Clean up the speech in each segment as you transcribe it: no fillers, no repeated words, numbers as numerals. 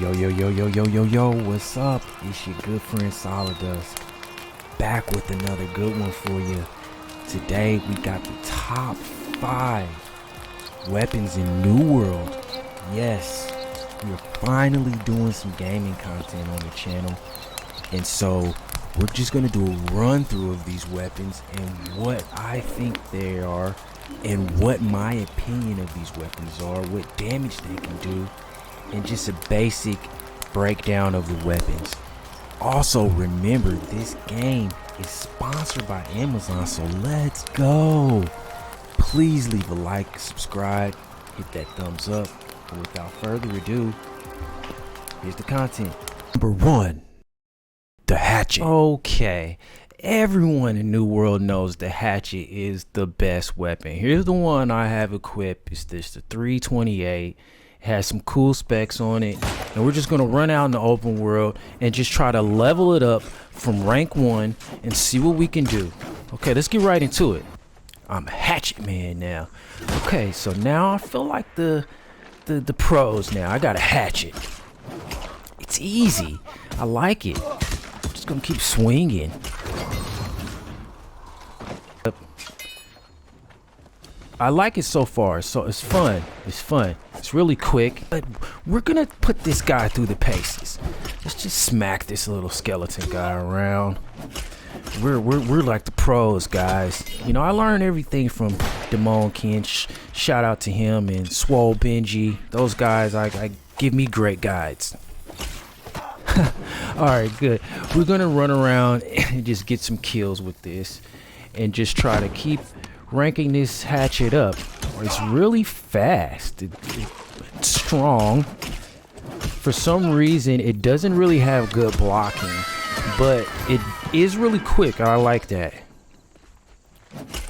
Yo, what's up? It's your good friend Solidust, back with another good one for you. Today we got the top 5 weapons in New World. Yes, we're finally doing some gaming content on the channel, and so we're just gonna do a run through of these weapons and what I think they are, and what my opinion of these weapons are, what damage they can do, and just a basic breakdown of the weapons. Also, remember, this game is sponsored by Amazon, so let's go. Please leave a like, subscribe, hit that thumbs up, and without further ado, here's the content. Number 1, the hatchet. Okay, everyone in New World knows the hatchet is the best weapon. Here's the one I have equipped. It's the 328. Has some cool specs on it, and we're just gonna run out in the open world and just try to level it up from rank 1 and see what we can do. Okay, let's get right into it. I'm a hatchet man now. Okay, so now I feel like the pros now. I got a hatchet. It's easy. I like it. I'm just gonna keep swinging. I like it so far, so it's fun. It's really quick, but we're gonna put this guy through the paces. Let's just smack this little skeleton guy around. We're like the pros, guys. You know, I learned everything from Demon Ken. Shout out to him, and Swole Benji. Those guys, I give me great guides. All right, good. We're gonna run around and just get some kills with this, and just try to keep ranking this hatchet up. It's really fast. It's strong. For some reason, it doesn't really have good blocking, but it is really quick. I like that.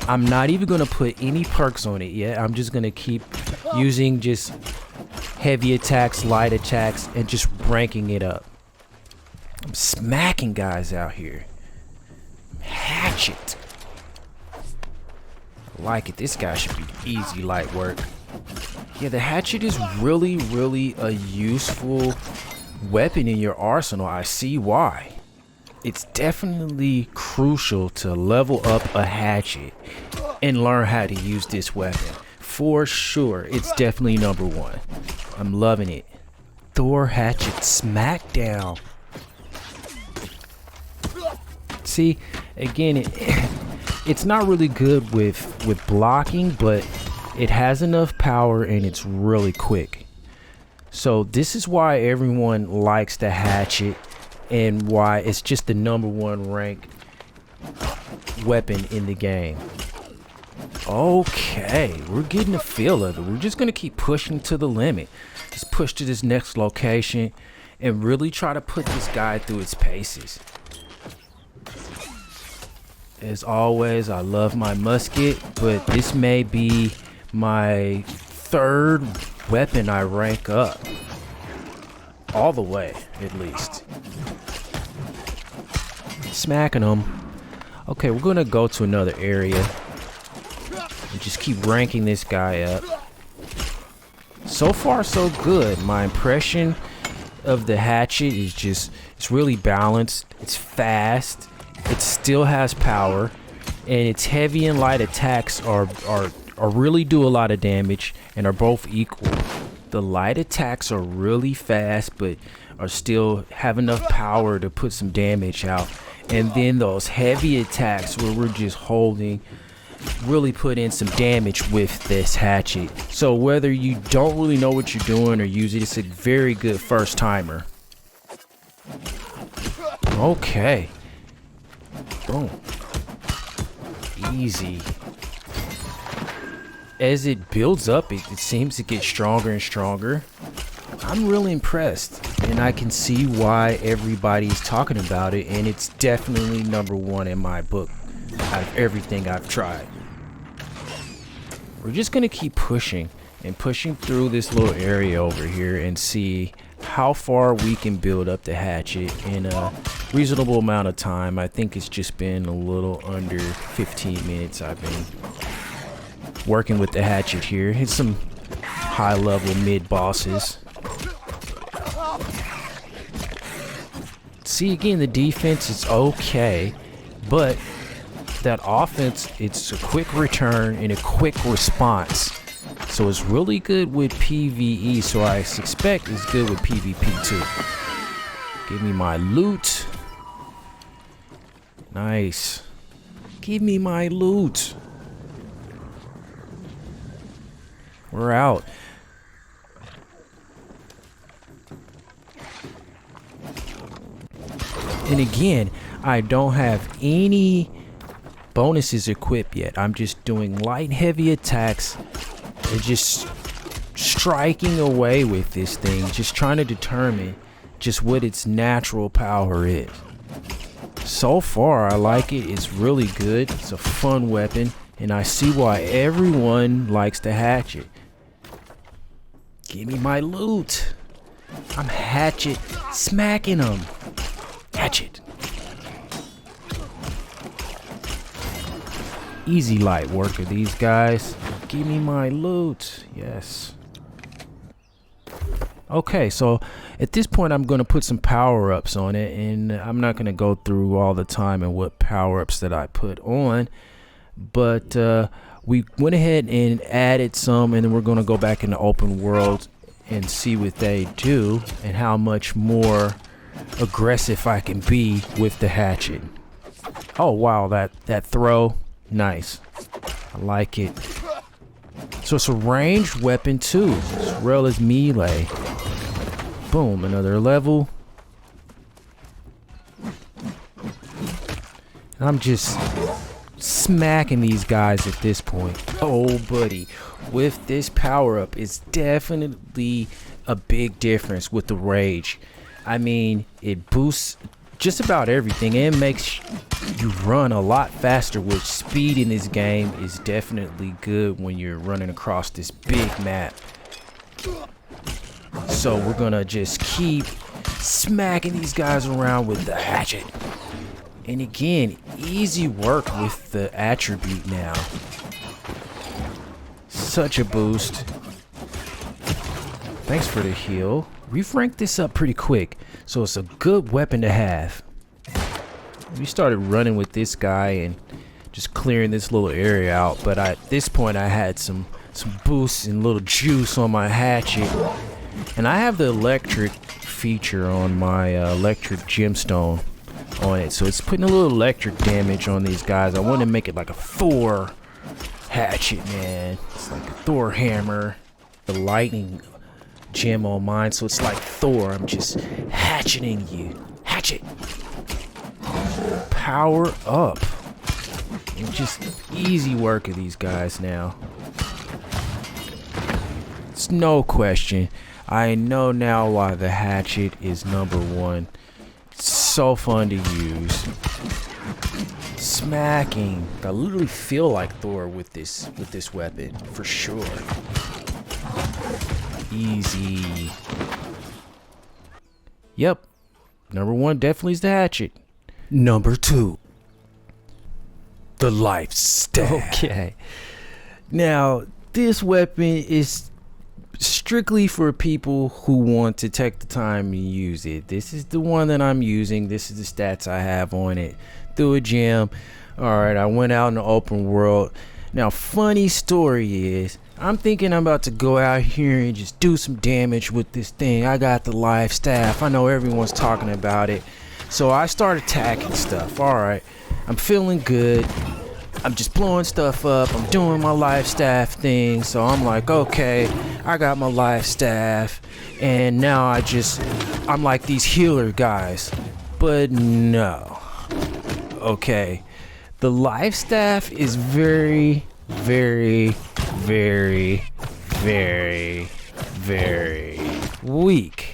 I'm not even gonna put any perks on it yet. I'm just gonna keep using just heavy attacks, light attacks, and just ranking it up. I'm smacking guys out here. Hatchet. Like it. This guy should be easy light work. Yeah, the hatchet is really a useful weapon in your arsenal. I see why. It's definitely crucial to level up a hatchet and learn how to use this weapon. For sure, it's definitely number 1. I'm loving it. Thor hatchet smackdown. See, again, it's not really good with blocking, but it has enough power and it's really quick. So this is why everyone likes the hatchet, and why it's just the number 1 ranked weapon in the game. Okay, we're getting the feel of it. We're just gonna keep pushing to the limit. Just push to this next location and really try to put this guy through its paces. As always, I love my musket, but this may be my 3rd weapon I rank up. All the way, at least. Smacking them. Okay, we're gonna go to another area and just keep ranking this guy up. So far, so good. My impression of the hatchet is just, it's really balanced. It's fast. It still has power, and its heavy and light attacks are really do a lot of damage and are both equal. The light attacks are really fast, but are still have enough power to put some damage out. And then those heavy attacks where we're just holding really put in some damage with this hatchet. So whether you don't really know what you're doing or use it, it's a very good first timer. Okay. Boom. Easy. As it builds up, it seems to get stronger and stronger. I'm really impressed, and I can see why everybody's talking about it, and it's definitely number 1 in my book out of everything I've tried. We're just gonna keep pushing and pushing through this little area over here and see how far we can build up the hatchet in a reasonable amount of time. I think it's just been a little under 15 minutes I've been working with the hatchet here. Hit some high level mid bosses. See, again, the defense is okay, but that offense, it's a quick return and a quick response. So it's really good with PvE, so I expect it's good with PvP too. Give me my loot. Nice. Give me my loot. We're out. And again, I don't have any bonuses equipped yet. I'm just doing light and heavy attacks and just striking away with this thing, just trying to determine just what its natural power is. So far, I like it. It's really good. It's a fun weapon, and I see why everyone likes the hatchet. Give me my loot. I'm hatchet smacking them. Hatchet. Easy light worker, these guys. Give me my loot. Yes. Okay, so at this point I'm going to put some power-ups on it, and I'm not going to go through all the time and what power-ups that I put on, but we went ahead and added some, and then we're going to go back in the open world and see what they do and how much more aggressive I can be with the hatchet. Oh wow, that throw, nice. I like it. So it's a ranged weapon too, as well as melee. Boom, another level. I'm just smacking these guys at this point. Oh buddy, with this power up, it's definitely a big difference with the rage. I mean, it boosts just about everything and makes you run a lot faster, which speed in this game is definitely good when you're running across this big map. So we're gonna just keep smacking these guys around with the hatchet. And again, easy work with the attribute now. Such a boost. Thanks for the heal. We've ranked this up pretty quick, so it's a good weapon to have. We started running with this guy and just clearing this little area out, but at this point I had some boosts and little juice on my hatchet. And I have the electric feature on my electric gemstone on it, so it's putting a little electric damage on these guys. I want to make it like a Thor hatchet, man. It's like a Thor hammer. The lightning gem on mine, so it's like Thor. I'm just hatcheting you. Hatchet. Power up. And just easy work of these guys now. It's no question. I know now why the hatchet is #1. It's so fun to use. Smacking. I literally feel like Thor with this weapon for sure. Easy. Yep. #1 definitely is the hatchet. #2. The life staff. Okay. Now, this weapon is strictly for people who want to take the time to use it. This is the one that I'm using. This is the stats I have on it. Through a gym. Alright, I went out in the open world. Now, funny story is, I'm thinking I'm about to go out here and just do some damage with this thing. I got the life staff. I know everyone's talking about it. So I start attacking stuff. Alright, I'm feeling good. I'm just blowing stuff up. I'm doing my life staff thing. So I'm like, okay, I got my life staff. And now I'm like these healer guys. But no. Okay. The life staff is very, very, very, very, very weak.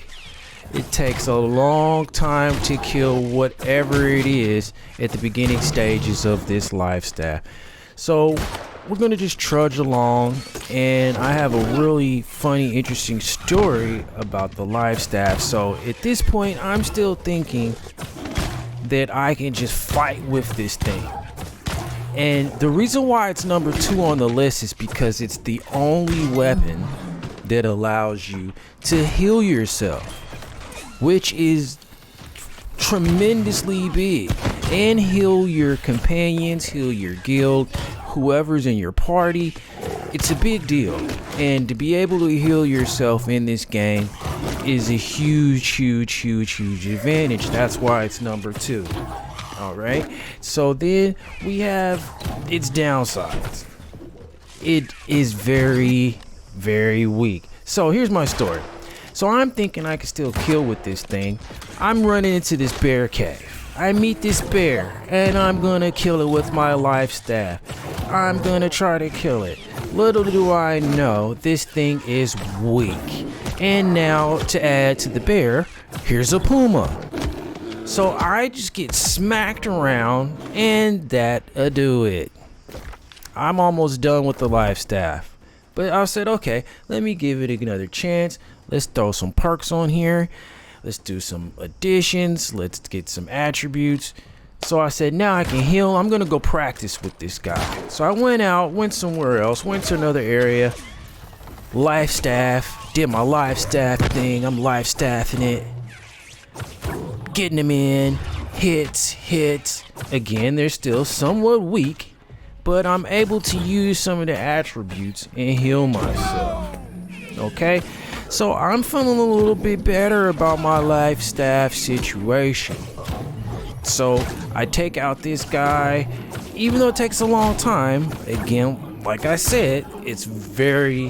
It takes a long time to kill whatever it is at the beginning stages of this life staff. So we're gonna just trudge along, and I have a really funny, interesting story about the life staff. So at this point, I'm still thinking that I can just fight with this thing. And the reason why it's #2 on the list is because it's the only weapon that allows you to heal yourself, which is tremendously big, and heal your companions, heal your guild, whoever's in your party. It's a big deal, and to be able to heal yourself in this game is a huge advantage. That's why it's number 2. All right, so then we have its downsides. It is very weak. So here's my story. So I'm thinking I can still kill with this thing. I'm running into this bear cave. I meet this bear, and I'm gonna kill it with my life staff. I'm gonna try to kill it. Little do I know, this thing is weak. And now, to add to the bear, here's a puma. So I just get smacked around, and that'll do it. I'm almost done with the life staff. But I said, okay, let me give it another chance. Let's throw some perks on here. Let's do some additions. Let's get some attributes. So I said, now I can heal. I'm going to go practice with this guy. So I went somewhere else, went to another area. Life staff, did my life staff thing. I'm life staffing it. Getting them in. Hits. Again, they're still somewhat weak, but I'm able to use some of the attributes and heal myself. Okay? So I'm feeling a little bit better about my life staff situation. So I take out this guy, even though it takes a long time. Again, like I said, it's very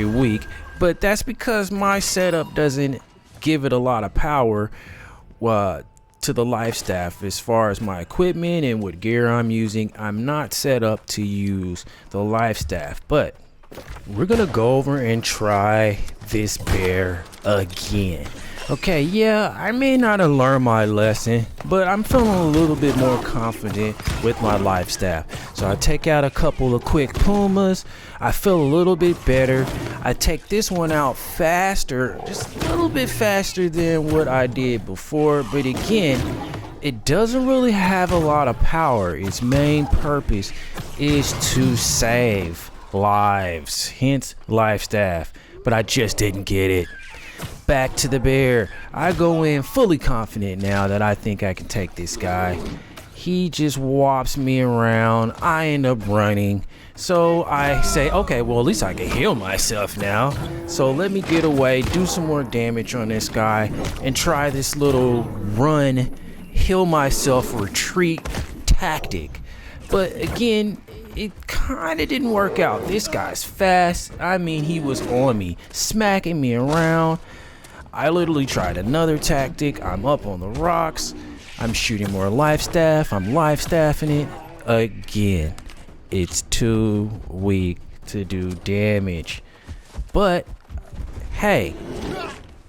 weak, but that's because my setup doesn't give it a lot of power to the life staff. As far as my equipment and what gear I'm using, I'm not set up to use the life staff. But we're gonna go over and try this bear again. Okay, yeah, I may not have learned my lesson, but I'm feeling a little bit more confident with my life staff. So I take out a couple of quick pumas. I feel a little bit better. I take this one out faster, just a little bit faster than what I did before. But again, it doesn't really have a lot of power. Its main purpose is to save lives, hence life staff. But I just didn't get it. Back to the bear. I go in fully confident now that I think I can take this guy. He just whops me around. I end up running. So I say, okay, well, at least I can heal myself now. So let me get away, do some more damage on this guy, and try this little run, heal myself, retreat tactic. But again, it kind of didn't work out. This guy's fast. I mean, he was on me, smacking me around. I literally tried another tactic. I'm up on the rocks. I'm shooting more life staff. I'm life staffing it. Again, it's too weak to do damage. But, hey,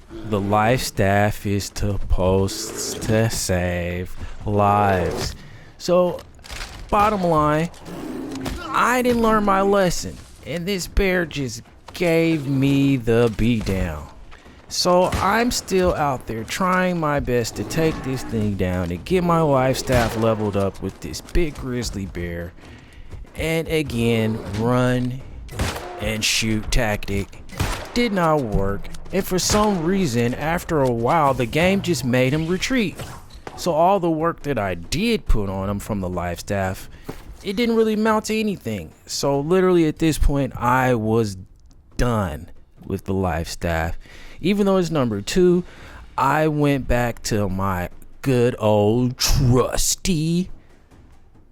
the life staff is supposed to save lives. So, bottom line, I didn't learn my lesson, and this bear just gave me the beatdown. So I'm still out there trying my best to take this thing down, to get my life staff leveled up with this big grizzly bear, and again, run and shoot tactic did not work, and for some reason, after a while, the game just made him retreat. So all the work that I did put on him from the life staff, it didn't really amount to anything. So literally at this point, I was done with the life staff. Even though it's number 2, I went back to my good old trusty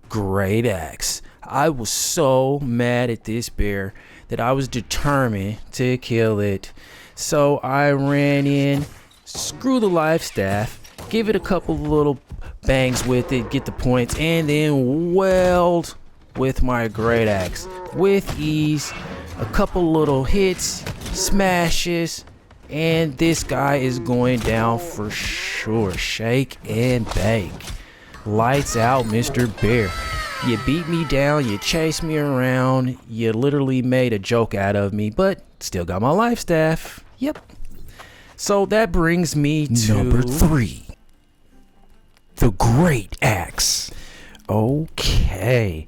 great axe. I was so mad at this bear that I was determined to kill it. So I ran in, screw the life staff, give it a couple little bangs with it, get the points, and then weld with my great axe with ease. A couple little hits, smashes, and this guy is going down for sure. Shake and bake. Lights out, Mr. Bear. You beat me down, you chased me around, you literally made a joke out of me, but still got my life staff. Yep. So that brings me to number 3. The Great Axe. Okay.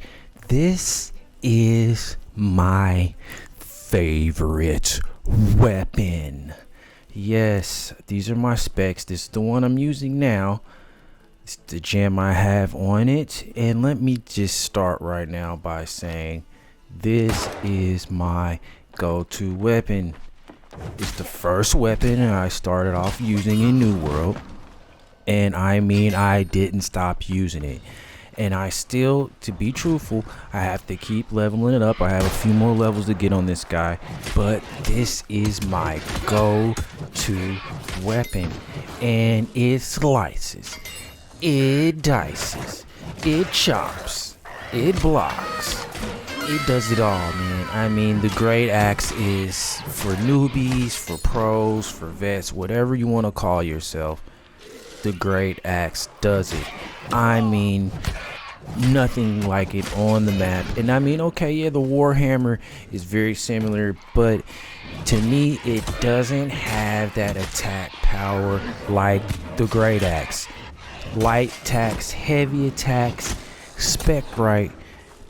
This is my favorite weapon. Yes, these are my specs. This is the one I'm using now. It's the gem I have on it. And let me just start right now by saying this is my go-to weapon. It's the first weapon I started off using in New World. And I mean, I didn't stop using it. And I still, to be truthful, I have to keep leveling it up. I have a few more levels to get on this guy, but this is my go-to weapon. And it slices, it dices, it chops, it blocks, it does it all, man. I mean, the great axe is for newbies, for pros, for vets, whatever you want to call yourself. The great axe does it. I mean, nothing like it on the map. And I mean, okay, yeah, the Warhammer is very similar, but to me, it doesn't have that attack power like the great axe. Light attacks, heavy attacks, spec right.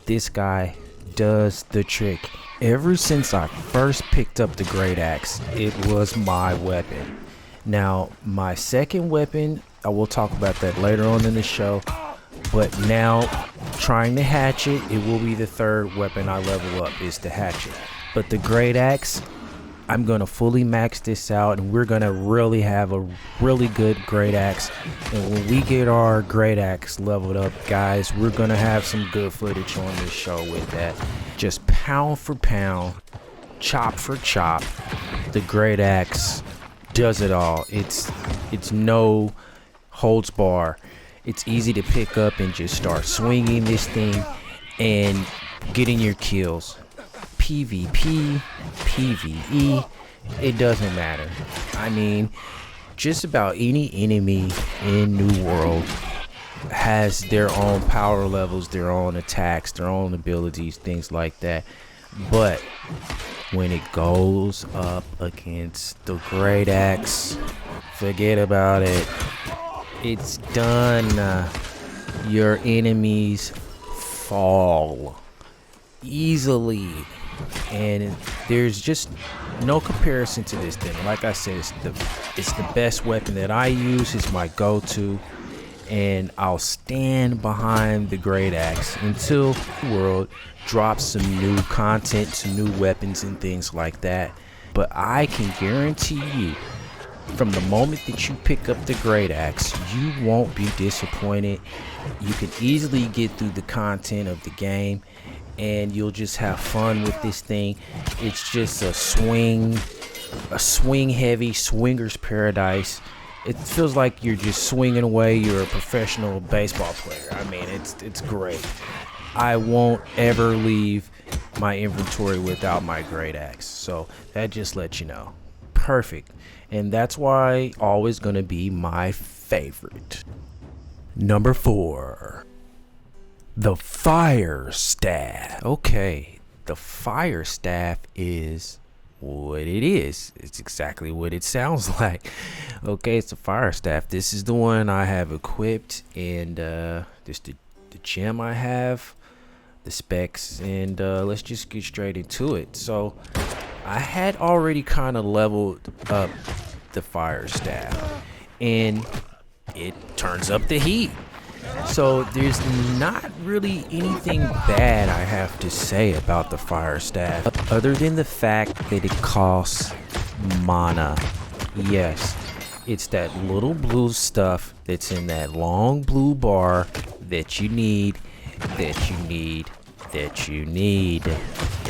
This guy does the trick. Ever since I first picked up the great axe, it was my weapon. Now, my second weapon, I will talk about that later on in the show. But now, trying the hatchet, it will be the third weapon I level up, is the hatchet. But the great axe, I'm going to fully max this out, and we're going to really have a really good great axe. And when we get our great axe leveled up, guys, we're going to have some good footage on this show with that. Just pound for pound, chop for chop, the great axe does it all. It's no holds bar. It's easy to pick up and just start swinging this thing and getting your kills. PvP, PvE, it doesn't matter. I mean, just about any enemy in New World has their own power levels, their own attacks, their own abilities, things like that. But when it goes up against the great axe, forget about it. It's done. Your enemies fall easily, and there's just no comparison to this thing. Like I said, it's the best weapon that I use. It's my go-to, and I'll stand behind the great axe until the world drops some new content, some new weapons and things like that. But I can guarantee you, from the moment that you pick up the great axe, you won't be disappointed. You can easily get through the content of the game, and you'll just have fun with this thing. It's just a swing heavy swinger's paradise. It feels like you're just swinging away. You're a professional baseball player. I mean, it's great. I won't ever leave my inventory without my great axe. So that just lets you know. Perfect. And that's why always gonna be my favorite. Number 4, the fire staff. Okay, the fire staff is what it is. It's exactly what it sounds like. Okay, it's a fire staff. This is the one I have equipped, and this the gem I have, the specs, and let's just get straight into it. So I had already kind of leveled up the fire staff, and it turns up the heat. So there's not really anything bad I have to say about the fire staff, other than the fact that it costs mana. Yes, it's that little blue stuff that's in that long blue bar that you need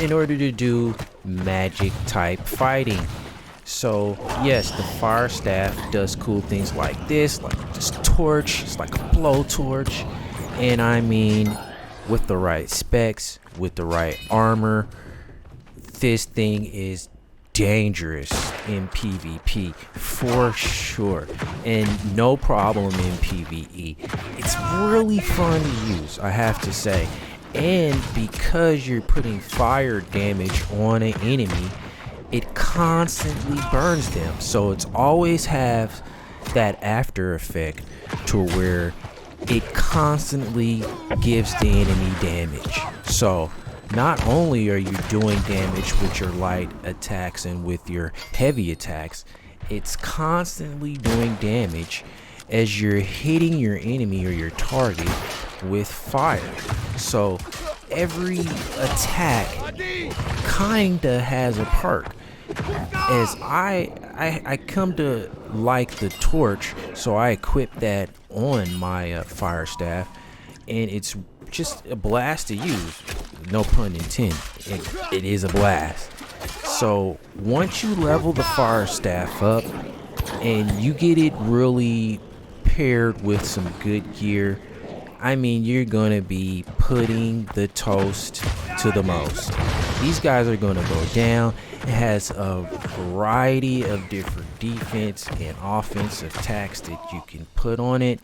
in order to do magic type fighting. So yes, the fire staff does cool things like this, like this torch. It's like a blowtorch, and I mean, with the right specs, with the right armor, this thing is dangerous in PvP for sure, and no problem in PvE. It's really fun to use, I have to say. And because you're putting fire damage on an enemy, it constantly burns them, so it's always have that after effect to where it constantly gives the enemy damage. So not only are you doing damage with your light attacks and with your heavy attacks, it's constantly doing damage as you're hitting your enemy or your target with fire. So every attack kinda has a perk. As I come to like the torch, so I equip that on my fire staff, and it's just a blast to use. No pun intended. It is a blast. So once you level the fire staff up and you get it really paired with some good gear, I mean, you're gonna be putting the toast to the most. These guys are gonna go down. It has a variety of different defense and offensive attacks that you can put on it,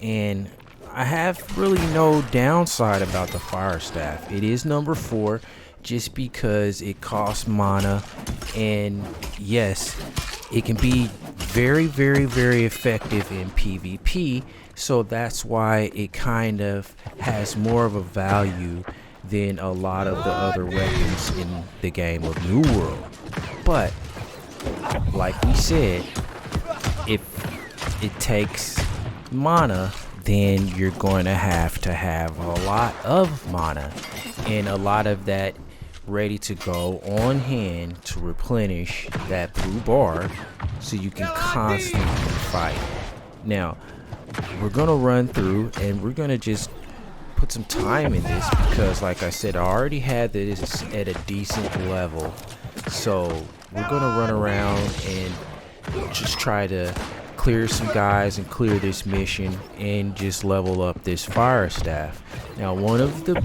and I have really no downside about the fire staff. It is number 4 just because it costs mana, and yes, it can be very, very, very effective in PvP, so that's why it kind of has more of a value than a lot of the other weapons in the game of New World. But like we said, if it takes mana, then you're going to have a lot of mana and a lot of that ready to go on hand to replenish that blue bar so you can constantly fight. Now, we're going to run through and we're going to just put some time in this because, like I said, I already had this at a decent level. So we're going to run around and just try to clear some guys and clear this mission and just level up this fire staff. Now, one of the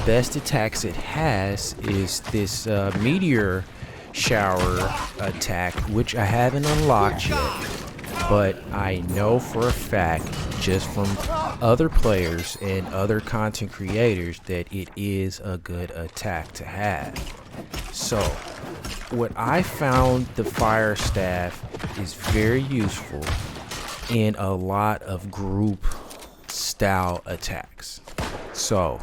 best attacks it has is this meteor shower attack, which I haven't unlocked yet, but I know for a fact just from other players and other content creators that it is a good attack to have. So what I found, the fire staff is very useful in a lot of group style attacks. So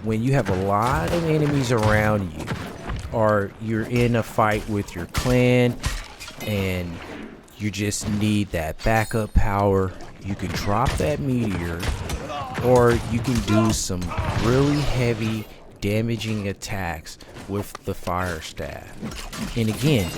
when you have a lot of enemies around you, or you're in a fight with your clan and you just need that backup power, you can drop that meteor, or you can do some really heavy damaging attacks with the fire staff. And again,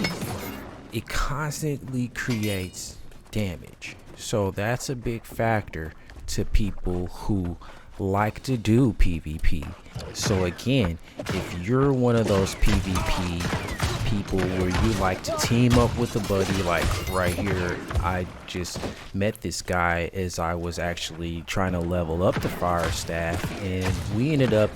it constantly creates damage, so that's a big factor to people who like to do PvP. So again, if you're one of those PvP people where you like to team up with a buddy, like right here, I just met this guy as I was actually trying to level up the fire staff, and we ended up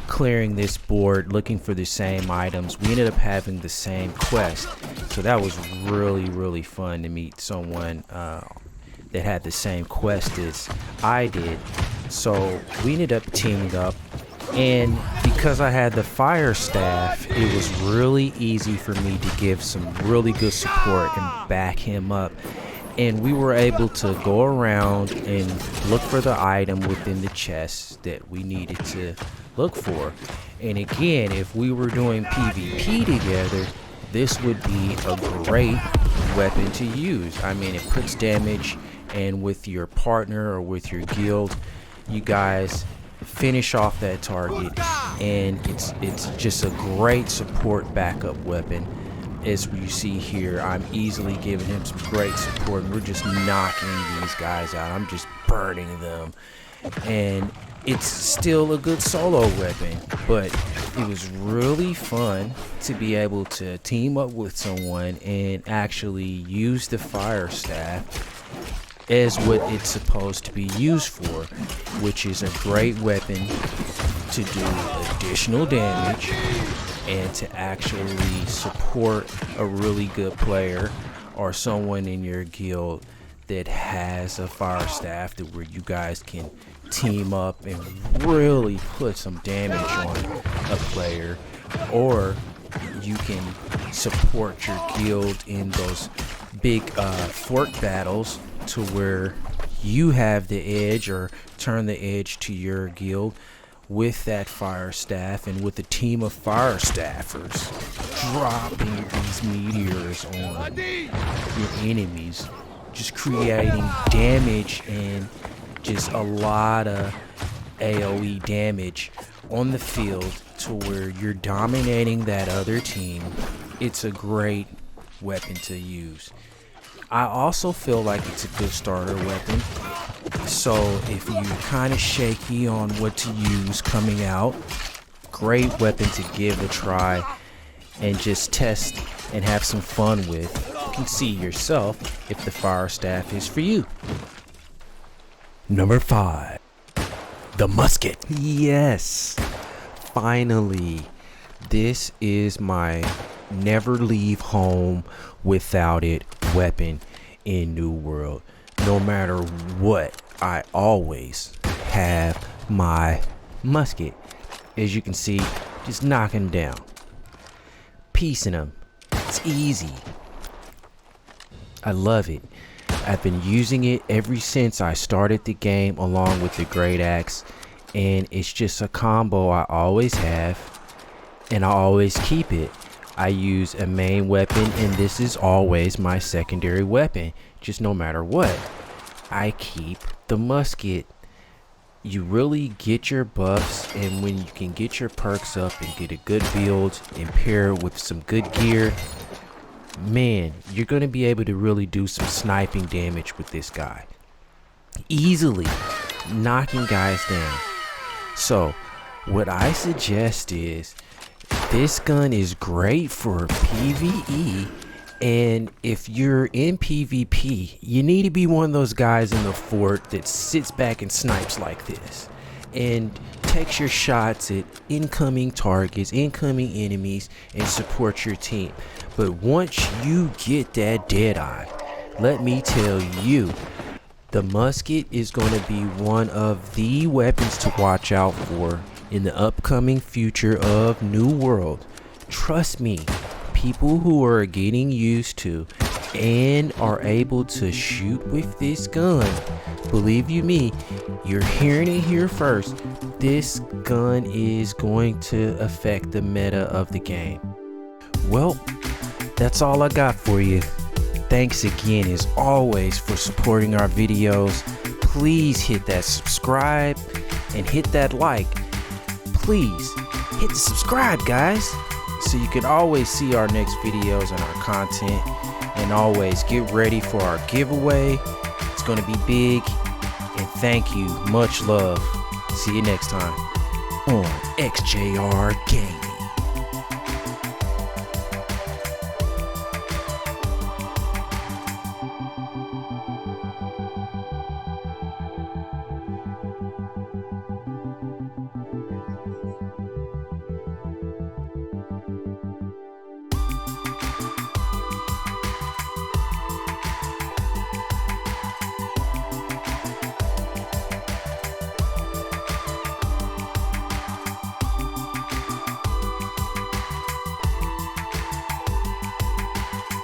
clearing this board looking for the same items. We ended up having the same quest, so that was really, really fun to meet someone that had the same quest as I did. So we ended up teaming up, and because I had the fire staff, it was really easy for me to give some really good support and back him up. And we were able to go around and look for the item within the chest that we needed to look for. And again, if we were doing PvP together, this would be a great weapon to use. I mean, it puts damage, and with your partner or with your guild, you guys finish off that target, and it's just a great support backup weapon. As you see here, I'm easily giving him some great support, and we're just knocking these guys out. I'm just burning them, and it's still a good solo weapon, but it was really fun to be able to team up with someone and actually use the fire staff as what it's supposed to be used for, which is a great weapon to do additional damage and to actually support a really good player or someone in your guild that has a fire staff, that where you guys can team up and really put some damage on a player, or you can support your guild in those big fort battles to where you have the edge, or turn the edge to your guild, with that fire staff and with a team of fire staffers dropping these meteors on your enemies, just creating damage and just a lot of AoE damage on the field to where you're dominating that other team. It's a great weapon to use. I also feel like it's a good starter weapon. So if you're kind of shaky on what to use coming out, great weapon to give a try and just test and have some fun with. You can see yourself if the fire staff is for you. Number 5. The musket. Yes, finally, this is my never leave home without it weapon in New World. No matter what, I always have my musket. As you can see, just knocking down, piecing them. It's easy. I love it. I've been using it ever since I started the game along with the great axe, and it's just a combo I always have and I always keep it. I use a main weapon and this is always my secondary weapon, just no matter what. I keep the musket. You really get your buffs, and when you can get your perks up and get a good build and pair it with some good gear, man, you're going to be able to really do some sniping damage with this guy. Easily knocking guys down. So what I suggest is this gun is great for PvE, and if you're in PvP, you need to be one of those guys in the fort that sits back and snipes like this and takes your shots at incoming targets, incoming enemies, and supports your team. But once you get that dead eye, let me tell you, the musket is going to be one of the weapons to watch out for in the upcoming future of New World. Trust me, people who are getting used to and are able to shoot with this gun, believe you me, you're hearing it here first, this gun is going to affect the meta of the game. Well, that's all I got for you. Thanks again as always for supporting our videos. Please hit that subscribe and hit that like. Please hit the subscribe, guys, so you can always see our next videos and our content. And always get ready for our giveaway. It's going to be big. And thank you. Much love. See you next time on XJR Gaming.